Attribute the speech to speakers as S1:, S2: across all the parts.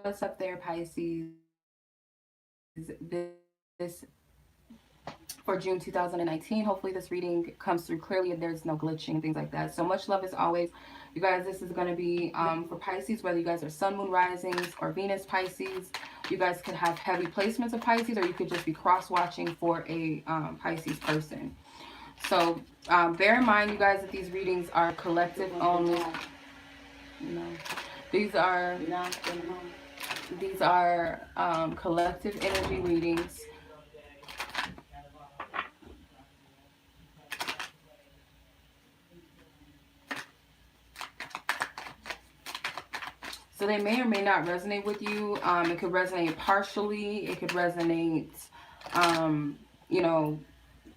S1: What's up there, Pisces? This for June 2019. Hopefully this reading comes through clearly and there's no glitching and things like that. So much love as always. You guys, this is going to be for Pisces, whether you guys are Sun, Moon, Risings, or Venus Pisces. You guys could have heavy placements of Pisces, or you could just be cross-watching for a Pisces person. So bear in mind, you guys, that these readings are collective only. You know, these are collective energy readings. So they may or may not resonate with you. It could resonate partially. It could resonate, you know,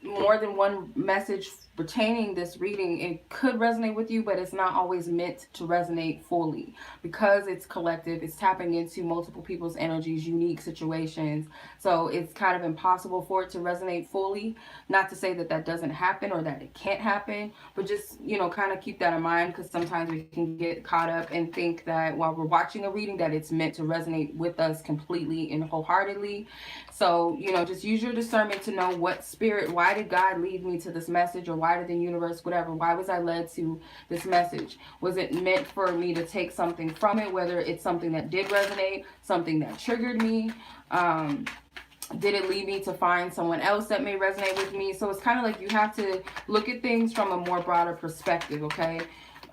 S1: more than one message pertaining this reading. It could resonate with you, but it's not always meant to resonate fully because it's collective. It's tapping into multiple people's energies, unique situations. So it's kind of impossible for it to resonate fully. Not to say that that doesn't happen or that it can't happen, but just, you know, kind of keep that in mind, because sometimes we can get caught up and think that while we're watching a reading that it's meant to resonate with us completely and wholeheartedly. So, you know, just use your discernment to know what spirit, why did God lead me to this message, or why did the universe, whatever, why was I led to this message? Was it meant for me to take something from it, whether it's something that did resonate, something that triggered me? Did it lead me to find someone else that may resonate with me? So it's kind of like you have to look at things from a more broader perspective, okay?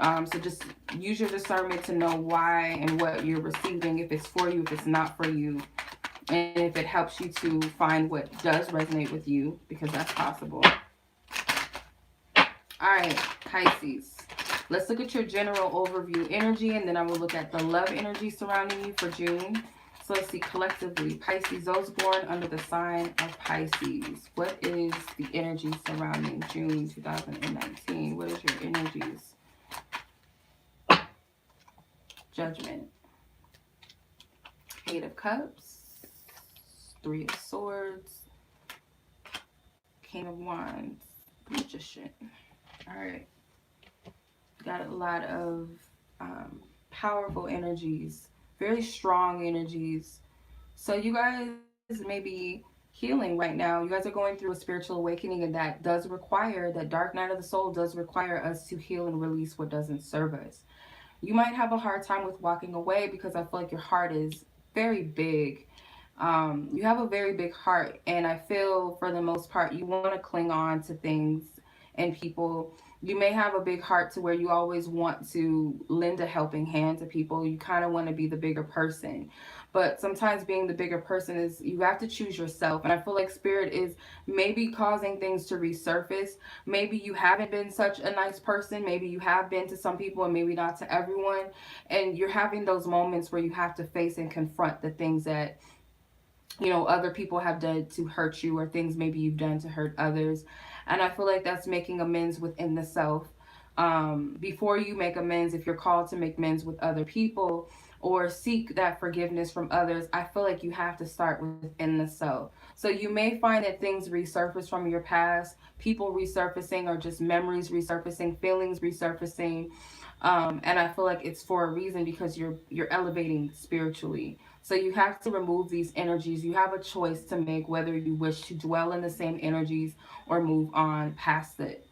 S1: So just use your discernment to know why and what you're receiving, if it's for you, if it's not for you, and if it helps you to find what does resonate with you, because that's possible. All right, Pisces. Let's look at your general overview energy, and then I will look at the love energy surrounding you for June. So let's see, collectively, Pisces, those born under the sign of Pisces. What is the energy surrounding June 2019? What is your energies? Judgment. Eight of Cups. Three of Swords. King of Wands. Magician. All right. Got a lot of powerful energies. Very strong energies. So you guys may be healing right now. You guys are going through a spiritual awakening, and that does require, that dark night of the soul does require us to heal and release what doesn't serve us. You might have a hard time with walking away because I feel like your heart is very big. You have a very big heart, and I feel for the most part you want to cling on to things and people. You may have a big heart to where you always want to lend a helping hand to people. You kind of want to be the bigger person. But sometimes being the bigger person is, you have to choose yourself. And I feel like spirit is maybe causing things to resurface. Maybe you haven't been such a nice person. Maybe you have been to some people and maybe not to everyone. And you're having those moments where you have to face and confront the things that, you know, other people have done to hurt you, or things maybe you've done to hurt others. And I feel like that's making amends within the self. Before you make amends, if you're called to make amends with other people or seek that forgiveness from others, I feel like you have to start within the self. So you may find that things resurface from your past, people resurfacing, or just memories resurfacing, feelings resurfacing. And I feel like it's for a reason, because you're elevating spiritually. So you have to remove these energies. You have a choice to make whether you wish to dwell in the same energies or move on past it.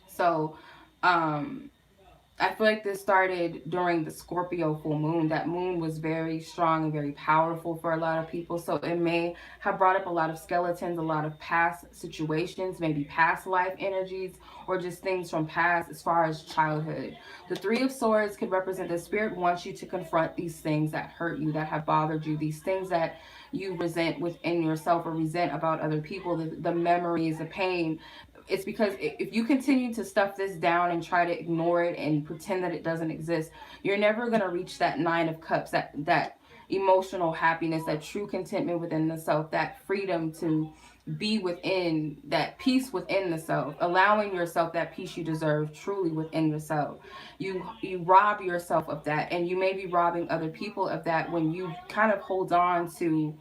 S1: So I feel like this started during the Scorpio full moon. That moon was very strong and very powerful for a lot of people. So it may have brought up a lot of skeletons, a lot of past situations, maybe past life energies, or just things from past as far as childhood. The Three of Swords could represent the spirit wants you to confront these things that hurt you, that have bothered you, these things that you resent within yourself or resent about other people, the memories, the pain. It's because if you continue to stuff this down and try to ignore it and pretend that it doesn't exist, you're never going to reach that Nine of Cups, that emotional happiness, that true contentment within the self, that freedom to be within, that peace within the self, allowing yourself that peace you deserve truly within yourself. You rob yourself of that, and you may be robbing other people of that when you kind of hold on to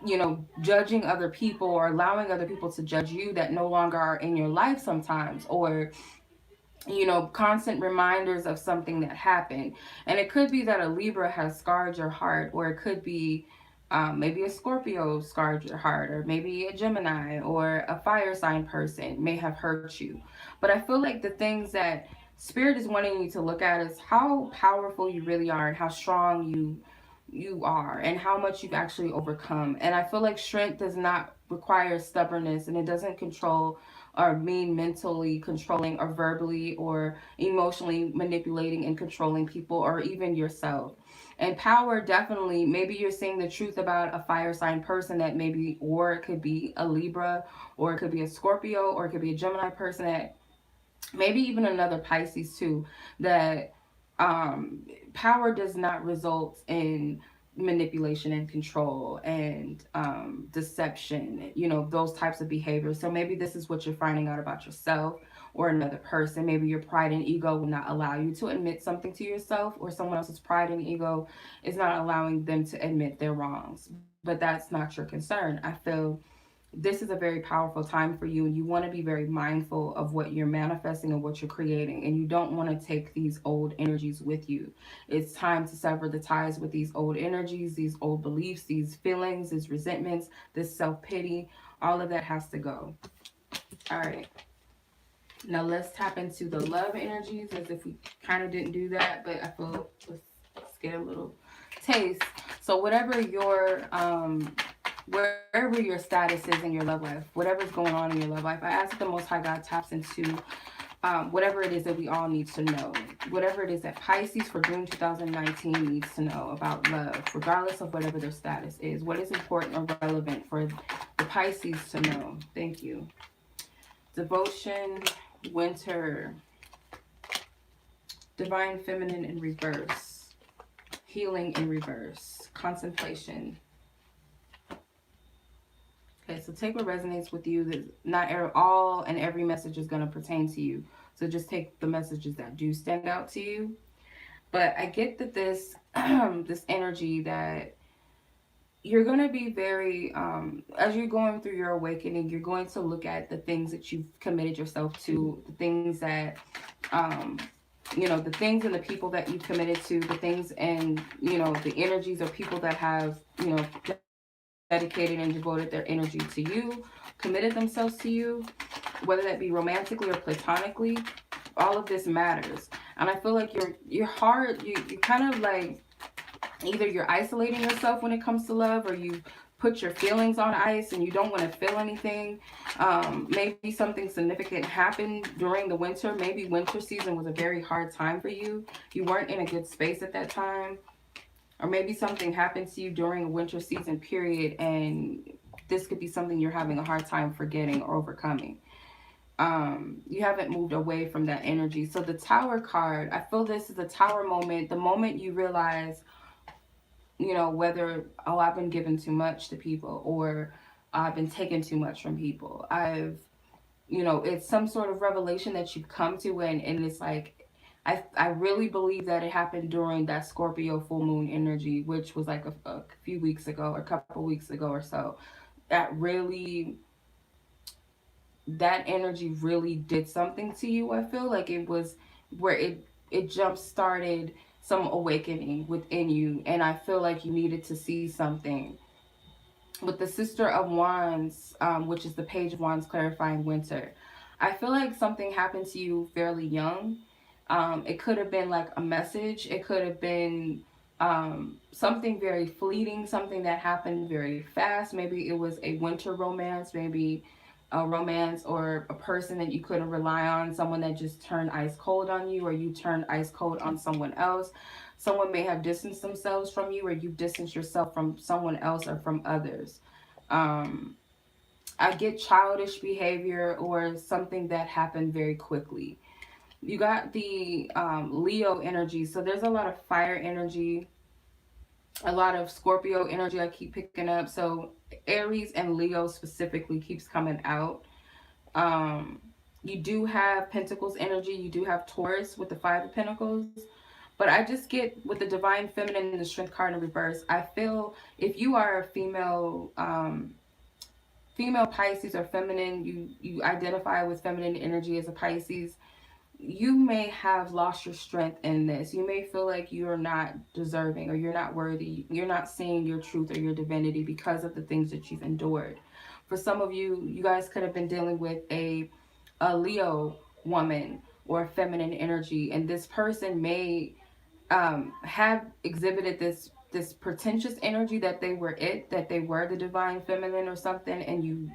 S1: you know, judging other people or allowing other people to judge you that no longer are in your life sometimes, or you know, constant reminders of something that happened. And it could be that a Libra has scarred your heart, or it could be maybe a Scorpio scarred your heart, or maybe a Gemini or a fire sign person may have hurt you. But I feel like the things that Spirit is wanting you to look at is how powerful you really are, and how strong you are, and how much you've actually overcome. And I feel like strength does not require stubbornness, and it doesn't control or mean mentally controlling or verbally or emotionally manipulating and controlling people or even yourself. And power, definitely, maybe you're seeing the truth about a fire sign person that maybe, or it could be a Libra, or it could be a Scorpio, or it could be a Gemini person, that maybe even another Pisces too, that power does not result in manipulation and control and deception, you know, those types of behaviors. So maybe this is what you're finding out about yourself or another person. Maybe your pride and ego will not allow you to admit something to yourself, or someone else's pride and ego is not allowing them to admit their wrongs. But that's not your concern. I feel this is a very powerful time for you, and you want to be very mindful of what you're manifesting and what you're creating, and you don't want to take these old energies with you. It's time to sever the ties with these old energies, these old beliefs, these feelings, these resentments, this self-pity. All of that has to go. All right, now let's tap into the love energies, as if we kind of didn't do that, but I feel let's get a little taste. So wherever your status is in your love life, whatever's going on in your love life, I ask that the Most High God taps into whatever it is that we all need to know, whatever it is that Pisces for June 2019 needs to know about love, regardless of whatever their status is. What is important or relevant for the Pisces to know? Thank you. Devotion, winter, divine feminine in reverse, healing in reverse, contemplation. Okay, so take what resonates with you. That not all and every message is going to pertain to you. So just take the messages that do stand out to you. But I get that this this energy that you're going to be very, as you're going through your awakening, you're going to look at the things that you've committed yourself to, the things that, you know, the things and the people that you've committed to, the things and, you know, the energies or people that have, you know, dedicated and devoted their energy to you, committed themselves to you, whether that be romantically or platonically. All of this matters. And I feel like your heart, you kind of like, either you're isolating yourself when it comes to love, or you put your feelings on ice and you don't want to feel anything. Maybe something significant happened during the winter. Maybe winter season was a very hard time for you. You weren't in a good space at that time. Or maybe something happened to you during a winter season period, and this could be something you're having a hard time forgetting or overcoming. You haven't moved away from that energy. So the Tower card, I feel this is a Tower moment. The moment you realize, you know, whether, oh, I've been given too much to people, or I've been taking too much from people. You know, it's some sort of revelation that you've come to, and it's like, I really believe that it happened during that Scorpio full moon energy, which was like a few weeks ago, or a couple weeks ago or so. That really, that energy really did something to you. I feel like it was where it jump started some awakening within you, and I feel like you needed to see something. With the Sister of Wands, which is the Page of Wands clarifying winter, I feel like something happened to you fairly young. It could have been like a message. It could have been something very fleeting, something that happened very fast. Maybe it was a winter romance, maybe a romance or a person that you couldn't rely on, someone that just turned ice cold on you, or you turned ice cold on someone else. Someone may have distanced themselves from you, or you've distanced yourself from someone else or from others. Um, I get childish behavior or something that happened very quickly. You got the Leo energy. So there's a lot of fire energy, a lot of Scorpio energy I keep picking up. So Aries and Leo specifically keeps coming out. Um, you do have Pentacles energy. You do have Taurus with the Five of Pentacles. But I just get with the Divine Feminine and the Strength card in reverse. I feel if you are a female, female Pisces or feminine, you identify with feminine energy as a Pisces. you may have lost your strength in this. You may feel like you're not deserving or you're not worthy. You're not seeing your truth or your divinity because of the things that you've endured. For some of you, you guys could have been dealing with a Leo woman or feminine energy, and this person may have exhibited this pretentious energy that they were that they were the divine feminine or something, and you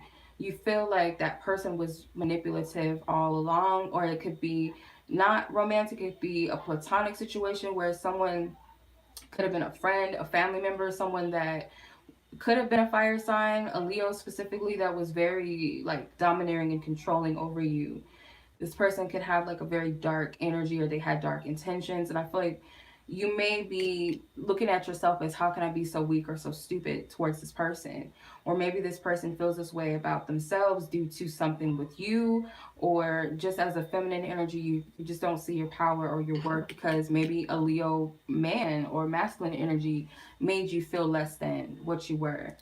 S1: feel like that person was manipulative all along. Or it could be not romantic, it could be a platonic situation where someone could have been a friend, a family member, someone that could have been a fire sign, a Leo specifically, that was very like domineering and controlling over you. This person could have like a very dark energy, or they had dark intentions. And I feel like you may be looking at yourself as, how can I be so weak or so stupid towards this person? Or maybe this person feels this way about themselves due to something with you, or just as a feminine energy, you just don't see your power or your worth because maybe a Leo man or masculine energy made you feel less than what you were.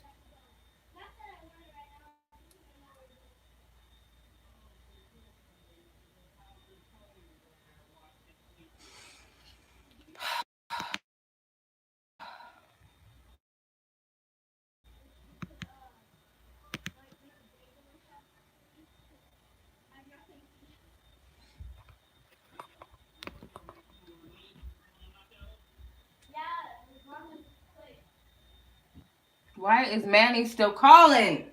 S1: Why is Manny still calling?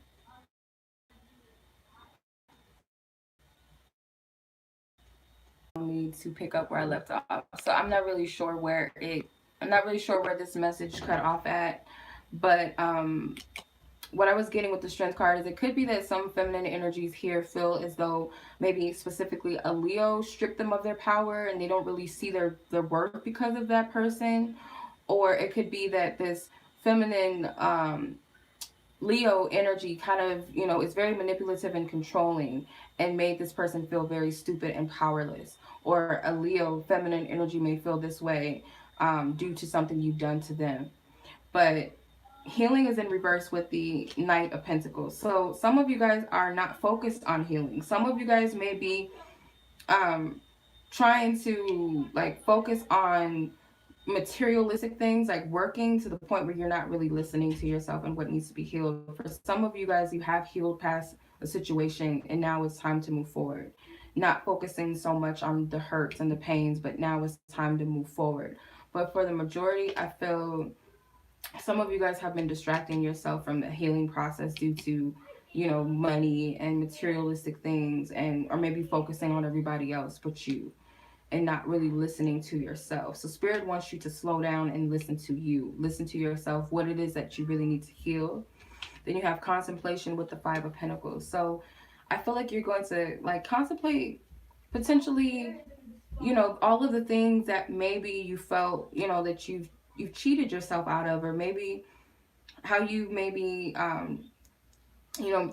S1: Me to pick up where I left off. So I'm not really sure where this message cut off at. But what I was getting with the strength card is it could be that some feminine energies here feel as though maybe specifically a Leo stripped them of their power and they don't really see their worth because of that person. Or it could be that this feminine Leo energy kind of, is very manipulative and controlling and made this person feel very stupid and powerless. Or a Leo feminine energy may feel this way due to something you've done to them. But healing is in reverse with the Knight of Pentacles. So some of you guys are not focused on healing. Some of you guys may be um, trying to like focus on materialistic things, like working to the point where you're not really listening to yourself and what needs to be healed. For some of you guys, you have healed past a situation and now it's time to move forward, not focusing so much on the hurts and the pains, but now it's time to move forward. But for the majority, I feel some of you guys have been distracting yourself from the healing process due to, money and materialistic things, and or maybe focusing on everybody else but you, and not really listening to yourself. So spirit wants you to slow down and listen to you. Listen to yourself, what it is that you really need to heal. Then you have contemplation with the Five of Pentacles. So I feel like you're going to like contemplate potentially, all of the things that maybe you felt, that you've cheated yourself out of, or maybe how you maybe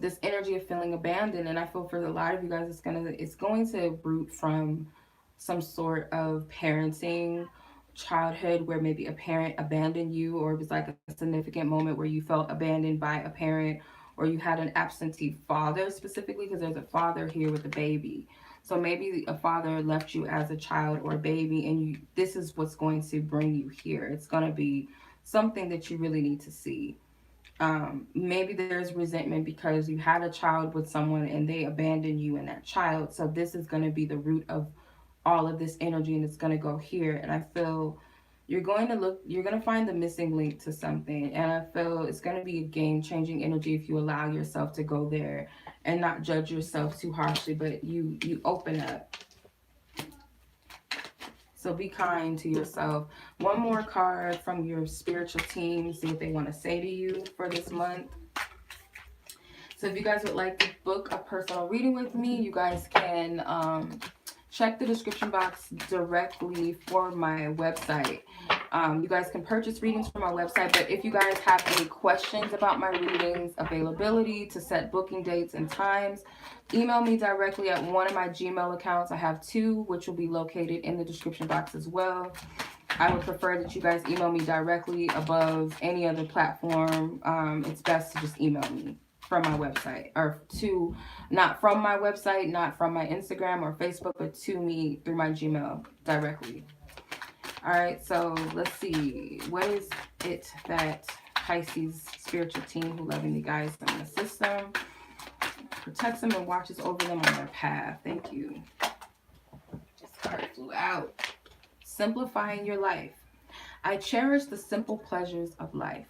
S1: this energy of feeling abandoned. And I feel for a lot of you guys, it's going to root from some sort of parenting childhood where maybe a parent abandoned you, or it was like a significant moment where you felt abandoned by a parent, or you had an absentee father specifically, because there's a father here with a baby. So maybe a father left you as a child or a baby, and this is what's going to bring you here. It's going to be something that you really need to see. Maybe there's resentment because you had a child with someone and they abandoned you and that child. So this is going to be the root of all of this energy, and it's going to go here. And I feel you're going to find the missing link to something. And I feel it's going to be a game changing energy if you allow yourself to go there and not judge yourself too harshly, but you open up. So be kind to yourself. One more card from your spiritual team. See what they want to say to you for this month. So if you guys would like to book a personal reading with me, you guys can check the description box directly for my website. You guys can purchase readings from my website, but if you guys have any questions about my readings, availability to set booking dates and times, email me directly at one of my Gmail accounts. I have two, which will be located in the description box as well. I would prefer that you guys email me directly above any other platform. It's best to just email me. from my website, or to, not from my website, not from my Instagram or Facebook, but to me through my Gmail directly. All right, so let's see. What is it that Pisces spiritual team who lovingly guides them in the system, protects them, and watches over them on their path? Thank you. This card flew out. Simplifying your life. I cherish the simple pleasures of life.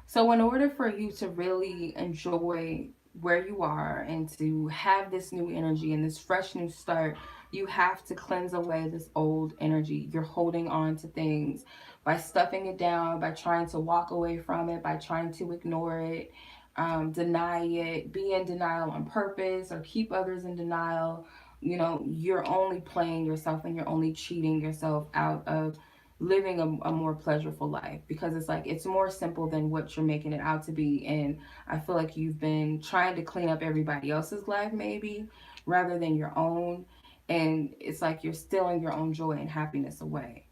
S1: So in order for you to really enjoy where you are and to have this new energy and this fresh new start, you have to cleanse away this old energy. You're holding on to things by stuffing it down, by trying to walk away from it, by trying to ignore it, deny it, be in denial on purpose, or keep others in denial. You know, you're only playing yourself and you're only cheating yourself out of living a more pleasurable life, because it's like it's more simple than what you're making it out to be. And I feel like you've been trying to clean up everybody else's life maybe rather than your own, and it's like you're stealing your own joy and happiness away.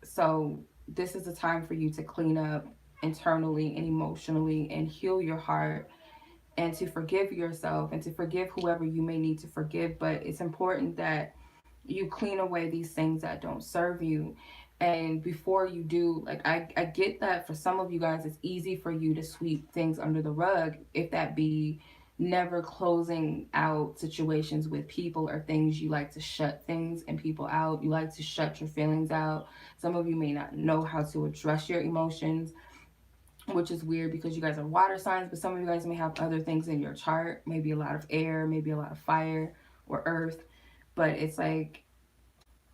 S1: So this is a time for you to clean up internally and emotionally and heal your heart, and to forgive yourself and to forgive whoever you may need to forgive. But it's important that you clean away these things that don't serve you. And before you do, like, I get that for some of you guys it's easy for you to sweep things under the rug, if that be never closing out situations with people or things. You like to shut things and people out. You like to shut your feelings out. Some of you may not know how to address your emotions, which is weird because you guys are water signs, but some of you guys may have other things in your chart, maybe a lot of air, maybe a lot of fire or earth. But it's like,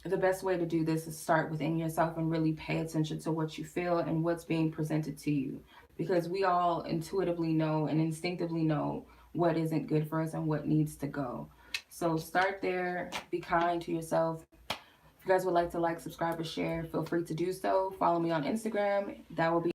S1: the best way to do this is start within yourself and really pay attention to what you feel and what's being presented to you, because we all intuitively know and instinctively know what isn't good for us and what needs to go. So start there. Be kind to yourself. If you guys would like to like, subscribe, or share, feel free to do so. Follow me on Instagram. That will be